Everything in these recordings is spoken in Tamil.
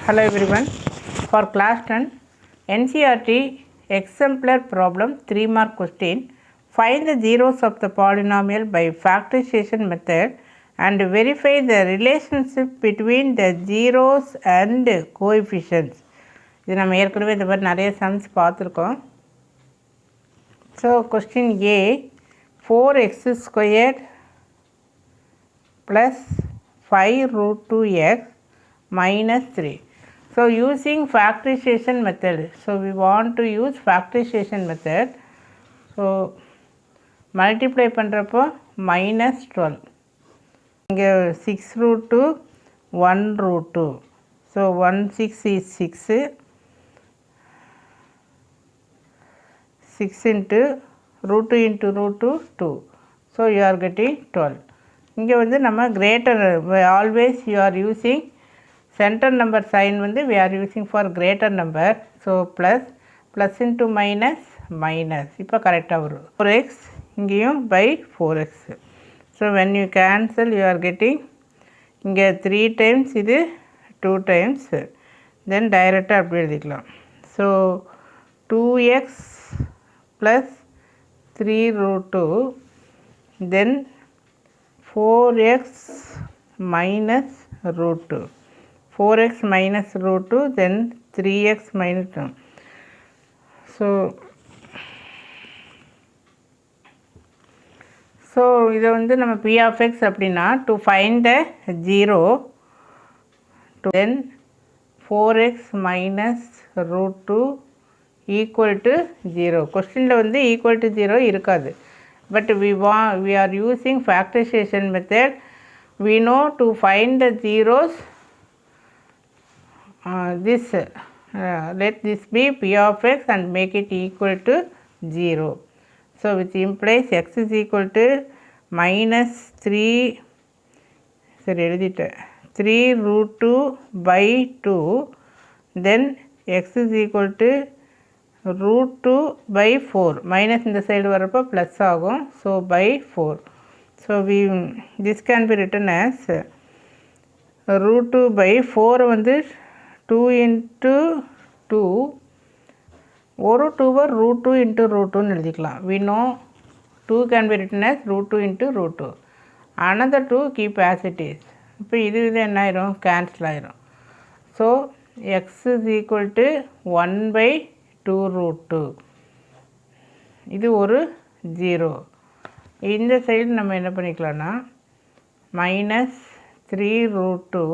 Hello everyone. For class 10 NCERT exemplar problem 3 mark question. Find the zeros of the polynomial by factorization method and verify the relationship between the zeros and coefficients. இது நம்ம ஏற்கனவே இந்த மாதிரி நிறைய சம்ஸ் பார்த்துருக்கோம். So question A 4x squared plus 5 root 2x minus 3. So using factorization method, so we want to use factorization method. So multiply பண்ணுறப்போ minus 12. இங்கே 6 root 2 1 root 2. So 1 6 is 6. 6 into root 2 into root 2 2. So you are getting 12. இங்கே வந்து நம்ம greater always you are using center number sign வந்து we are using for greater number. So plus into minus minus. இப்போ கரெக்டாக வரும் 4x இங்கேயும் by 4x. So when you cancel you are getting இங்கே 3 times இது 2 times then டைரெக்டாக அப்படி எழுதிக்கலாம். So 2x plus 3 root 2 then 4x minus root 2. 4x minus root 2 then 3x minus 2. So இதை வந்து நம்ம p of x அப்படின்னா to find the zero then 4x minus root 2 equal to 0. கொஸ்டினில் வந்து equal to 0 இருக்காது. But we are using factorization method. We know to find the zeros. Let this be p of x and make it equal to 0. So which implies x is equal to minus 3. Sorry, 3 root 2 by 2. Then x is equal to root 2 by 4. Minus in the side varappa plus agum. So by 4. So this can be written as root 2 by 4 வந்து 2 into 2 ஒரு 2 root 2 into root 2 எழுதிக்கலாம். We know 2 can be written as root 2 into root 2. Another 2 keep as it is. இப்போ இது என்ன ஆயிரும் cancel ஆயிரும். So x is equal to 1 by 2 root 2. இது ஒரு 0. இந்த சைடு நம்ம என்ன பண்ணிக்கலாம்னா minus 3 root 2.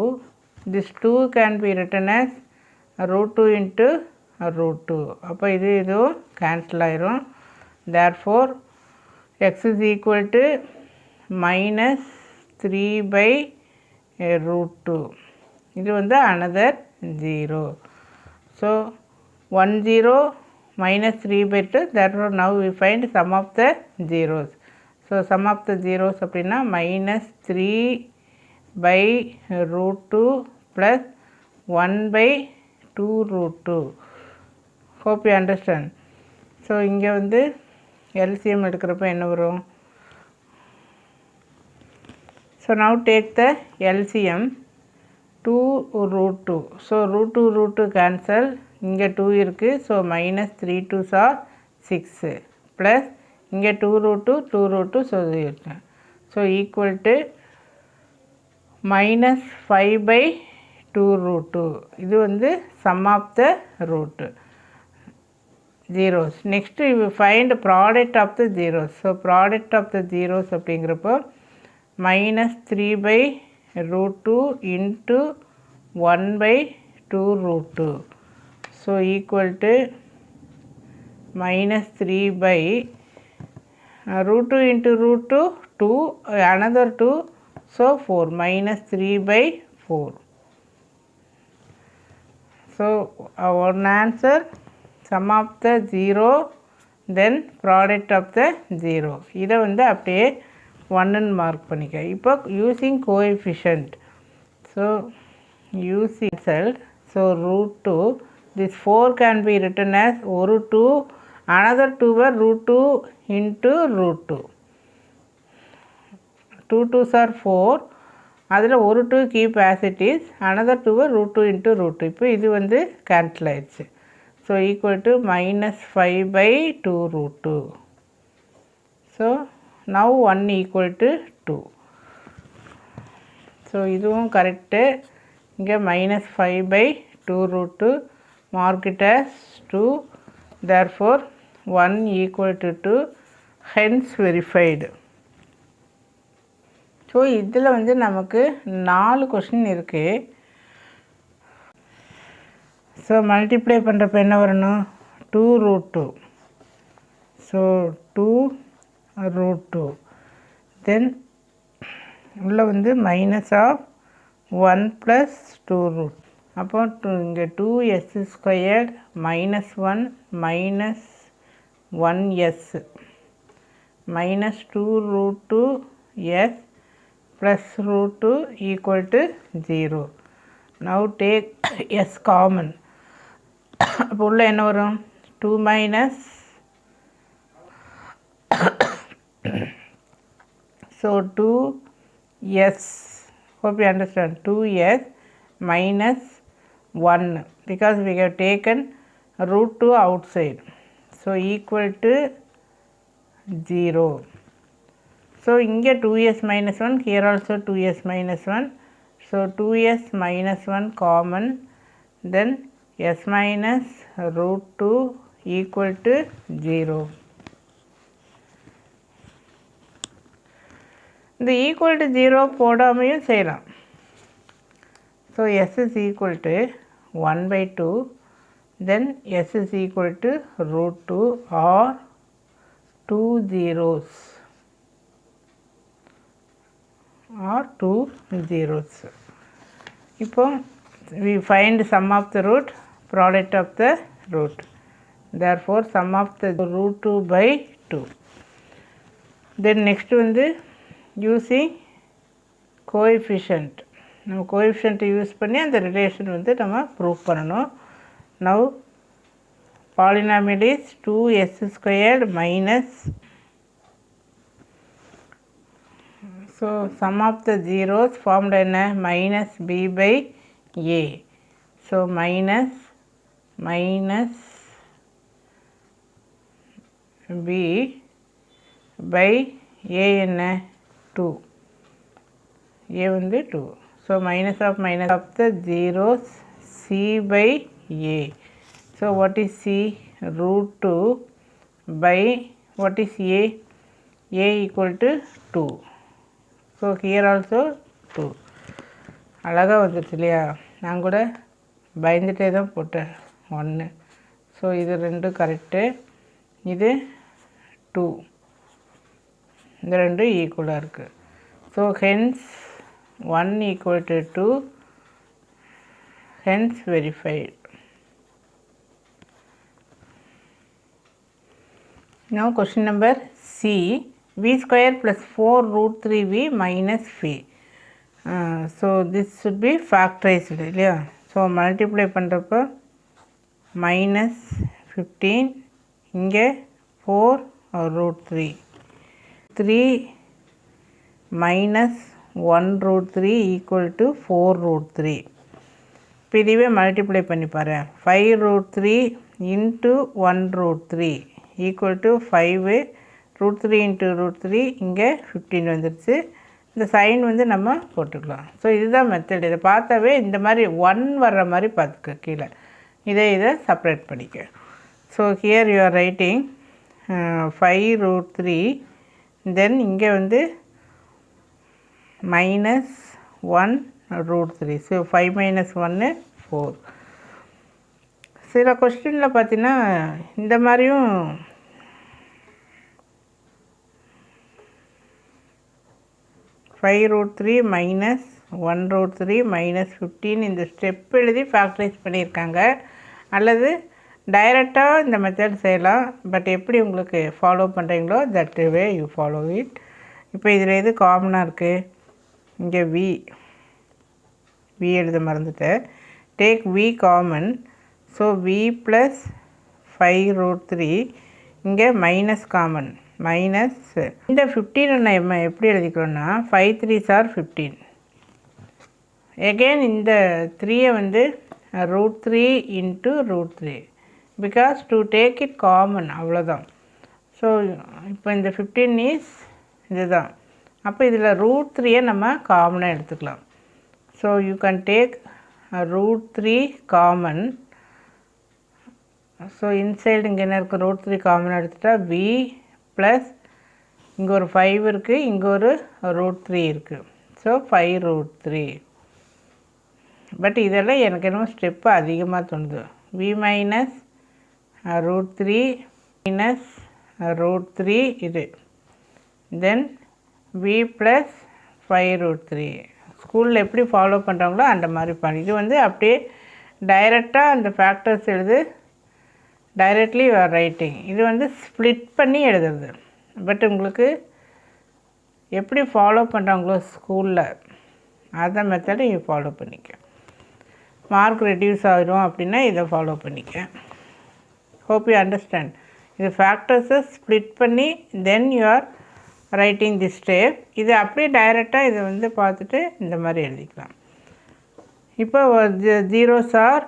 This 2 can be written as root 2 into root 2. அப்போ இது cancel ஆயிரும். Therefore x is equal to minus 3 by root 2. இது வந்து another 0. So 1 0 minus 3 by 2. Therefore now we find sum of the zeros. So sum of the zeros அப்படின்னா minus 3 by root 2 plus 1 by 2 root 2. Hope you understand. So இங்கே வந்து LCM எடுக்கிறப்ப என்ன வரும்? So now take the LCM 2 root 2. So root 2 cancel. இங்கே 2 இருக்குது. So minus 3 2s are 6 plus இங்கே 2 root 2. So இருக்குது. So equal to minus 5 by 2 root 2. இது வந்து sum of the root zeros. Next we will find product of the zeros. So product of the zeros அப்படிங்கிறப்போ minus 3 by root 2 into 1 by 2 root 2. So equal to minus 3 by root 2 into root 2 2 another 2. So 4 minus 3 by 4. So our answer sum of the 0 then product of the 0. இதை வந்து அப்படியே 1 மார்க் பண்ணிக்க. இப்போ using coefficient. So using result. So root 2. This 4 can be written as ஒரு 2 another 2 root 2 into root 2. 2 2s are 4. அதில் ஒரு 2 keep as it is, another 2 √2 into √2. இப்போ இது வந்து கேன்சல் ஆயிடுச்சு. So equal to -5/2 √2. So now 1 equal to 2. So இதுவும் கரெக்டு. இங்கே -5/2 √2, mark it as 2. therefore 1 equal to 2, hence verified. So இதில் வந்து நமக்கு 4 கொஷின் இருக்குது. ஸோ மல்டிப்ளை பண்ணுறப்ப என்ன வரணும்? 2 √2. ஸோ 2 √2. தென் உள்ள வந்து -1 + 2 √ அப்போ இங்கே 2s² -1 -1s -2 √2s plus √2 equal to 0. now take s common. அப்போ உள்ள என்ன வரும்? 2 minus so 2s, hope you understand, 2s minus 1 because we have taken √2 outside, so equal to 0. so இங்கே 2s minus 1, here also 2s minus 1, so 2s minus 1 common, then s minus √2 equal to 0. இந்த ஈக்குவல் டு 0 போடாமையும் செய்யலாம். So s is equal to 1/2, then s is equal to √2 or 2 zeros or 2 zeros. இப்போ we find sum of the root, product of the root. therefore sum of the √2/2. then next வந்து using coefficient, நம்ம கோஎஃபிஷியன்ட் யூஸ் பண்ணி அந்த ரிலேஷன் வந்து நம்ம ப்ரூவ் பண்ணணும். now polynomial is 2s² minus, so sum of the zeros formed என்ன? -b/a. so minus b/a என்ன? 2. a வந்து 2. so minus of the zeros c/a. so what is c? √2 by what is a? a equal to 2. so here also 2. அழகாக வந்துடுச்சு இல்லையா? நான் கூட பயந்துட்டே தான் போட்டேன் 1. ஸோ இது 2 கரெக்டு, இது 2, இந்த 2 ஈக்குவலாக இருக்குது. So hence 1 equal to 2, hence verified. now question number C, v² plus 4 √3v minus phi. so this should be factorized இல்லையா? ஸோ மல்டிப்ளை பண்ணுறப்போ -15, இங்கே 4 √3, 3 minus 1 √3 equal to 4 √3. இப்போ இதுவே மல்டிப்ளை பண்ணி பாரு. 5 √3 into 1 √3 equal to 5 √3 into √3, இங்கே 15 வந்துடுச்சு. இந்த சைன் வந்து நம்ம போட்டுக்கலாம். ஸோ இதுதான் மெத்தட். இதை பார்த்தாவே இந்த மாதிரி 1 வர்ற மாதிரி பார்த்துக்க கீழே. இதை செப்பரேட் பண்ணிக்க. So here you are writing 5 √3, தென் இங்கே வந்து -1 √3. So 5 minus 1 4. சில கொஸ்டினில் பார்த்தீங்கன்னா இந்த மாதிரியும் 5 √3 minus 1 √3 minus 15 இந்த ஸ்டெப் எழுதி ஃபேக்டரைஸ் பண்ணியிருக்காங்க. அல்லது டைரெக்டாக இந்த மெத்தட் செய்யலாம். பட் எப்படி உங்களுக்கு ஃபாலோ பண்ணுறீங்களோ that way you follow it. இப்போ இதில் எது காமனாக இருக்குது? இங்கே v எழுத மறந்துட்டேன். Take v common. So v + 5 √3, இங்கே மைனஸ் காமன், மைனஸ் இந்த 15 நம்ம எப்படி எழுதிக்கிறோன்னா 5 3s are 15. again இந்த 3 வந்து √3 into √3 because to take it common அவ்வளோதான். ஸோ இப்போ இந்த 15 இஸ் இதுதான். அப்போ இதில் √3 நம்ம காமனாக எடுத்துக்கலாம். So you can take √3 common. So inside இங்கே என்ன இருக்குது, √3 காமனாக எடுத்துட்டா v ப்ளஸ் இங்கே ஒரு 5 இருக்குது, இங்கே ஒரு √3 இருக்குது. ஸோ 5√3. பட் இதெல்லாம் எனக்கு என்னமோ ஸ்டெப்பு அதிகமாக தோணுது. v மைனஸ் √3 மைனஸ் √3 இது, தென் v ப்ளஸ் 5√3. ஸ்கூலில் எப்படி ஃபாலோ பண்ணுறாங்களோ அந்த மாதிரி பண்ணி இது வந்து அப்படியே டைரெக்டாக அந்த ஃபேக்டர்ஸ் எழுது, டைரெக்ட்லி யூ ஆர் ரைட்டிங். இது வந்து ஸ்ப்ளிட் பண்ணி எழுதுறது. பட் உங்களுக்கு எப்படி ஃபாலோ பண்ணுறாங்களோ ஸ்கூலில் அதை மெத்தடை நீ ஃபாலோ பண்ணிக்க. மார்க் ரெடியூஸ் ஆகிடும் அப்படின்னா இதை ஃபாலோ பண்ணிக்க. Hope you understand. இது ஃபேக்டர்ஸை ஸ்ப்ளிட் பண்ணி then you are writing the step. இது அப்படியே டைரெக்டாக இதை வந்து பார்த்துட்டு இந்த மாதிரி எழுதிக்கலாம். இப்போ ஜீரோஸ் ஆர்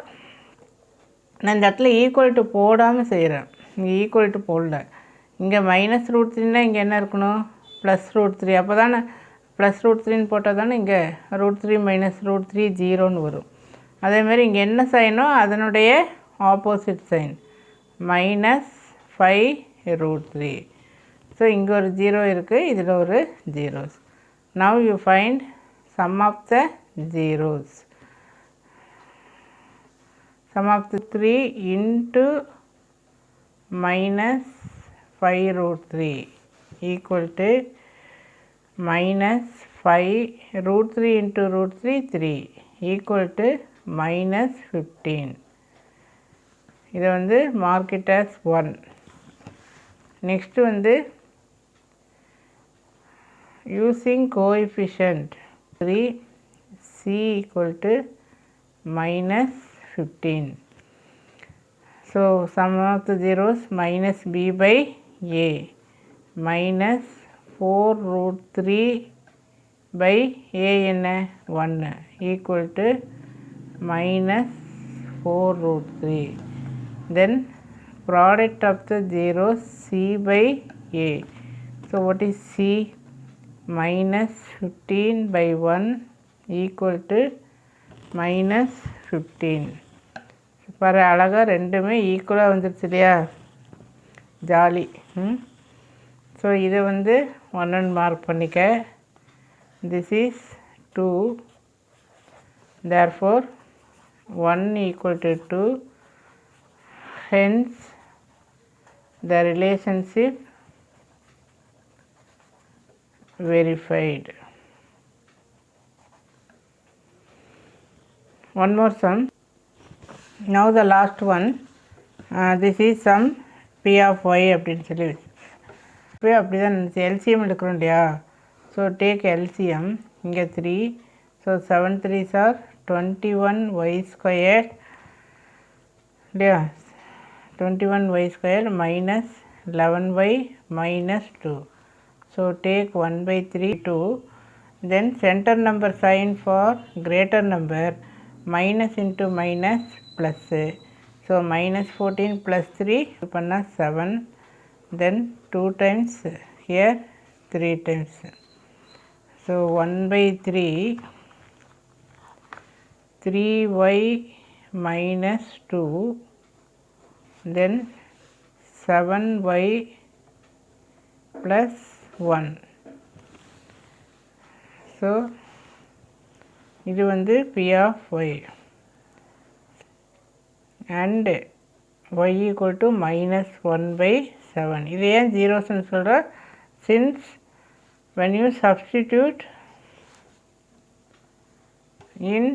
நான் இந்த இடத்துல ஈக்குவல் டு போடாமல் செய்கிறேன். இங்கே ஈக்குவல் டு போடல. இங்கே மைனஸ் √3னா இங்கே என்ன இருக்கணும், ப்ளஸ் √3. அப்போ தானே ப்ளஸ் √3ன்னு போட்டால் தானே இங்கே √3 மைனஸ் √3 ஜீரோன்னு வரும். அதேமாதிரி இங்கே என்ன சைனோ அதனுடைய ஆப்போசிட் சைன் மைனஸ் 5√3. ஸோ இங்கே ஒரு ஜீரோ இருக்குது, இதில் ஒரு zeros. Now you find sum of the zeros. sum of the 3 into minus 5√3 equal to minus 5√3 into √3 3 equal to minus 15. இது வந்து mark it as 1. next வந்து using coefficient 3 c equal to minus 15. So sum of the zeros minus b by a minus 4√3 by a என்ன 1 equal to minus 4√3. Then product of the zeros c by a. So what is c? Minus 15 by 1 equal to minus 15. பாரு அழகாக ரெண்டுமே ஈக்குவலாக வந்துடுச்சு இல்லையா, ஜாலி. ஸோ இதை வந்து 1 மார்க் பண்ணிக்க. This is 2, therefore 1 equal to 2, hence the relationship verified. One more sum. Now the last one. This is sum p of y அப்படின்னு சொல்லி இப்போ அப்படி தான் எல்சிஎம் எடுக்கிறோம் இல்லையா. So take LCM. இங்கே 3. So 7 3s are 21y squared இல்லையா. 21y squared minus 11y minus 2. So take 1/3 2. Then center number sign for greater number, minus into minus plus. So minus 14 plus 3 panna 7. Then 2 times here 3 times. So 1/3 3y minus 2, then 7y plus 1. So இது வந்து p of y and y equal to minus 1/7. இது ஏன் ஜீரோஸ்ன்னு சொல்கிற, since when you substitute in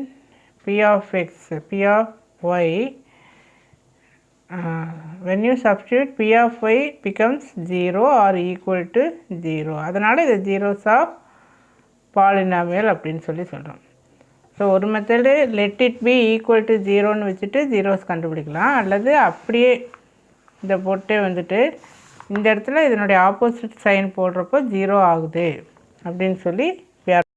p of x, p of y, when you substitute p of y becomes 0 or equal to 0. அதனால் இது zeros of polynomial அப்படின்னு சொல்லி சொல்கிறோம். ஸோ ஒரு method let it be equal to 0ன்னு வச்சுட்டு ஜீரோஸ் கண்டுபிடிக்கலாம். அல்லது அப்படியே இதை போட்டே வந்துட்டு இந்த இடத்துல இதனுடைய ஆப்போசிட் சைன் போடுறப்போ 0 ஆகுது அப்படின்னு சொல்லி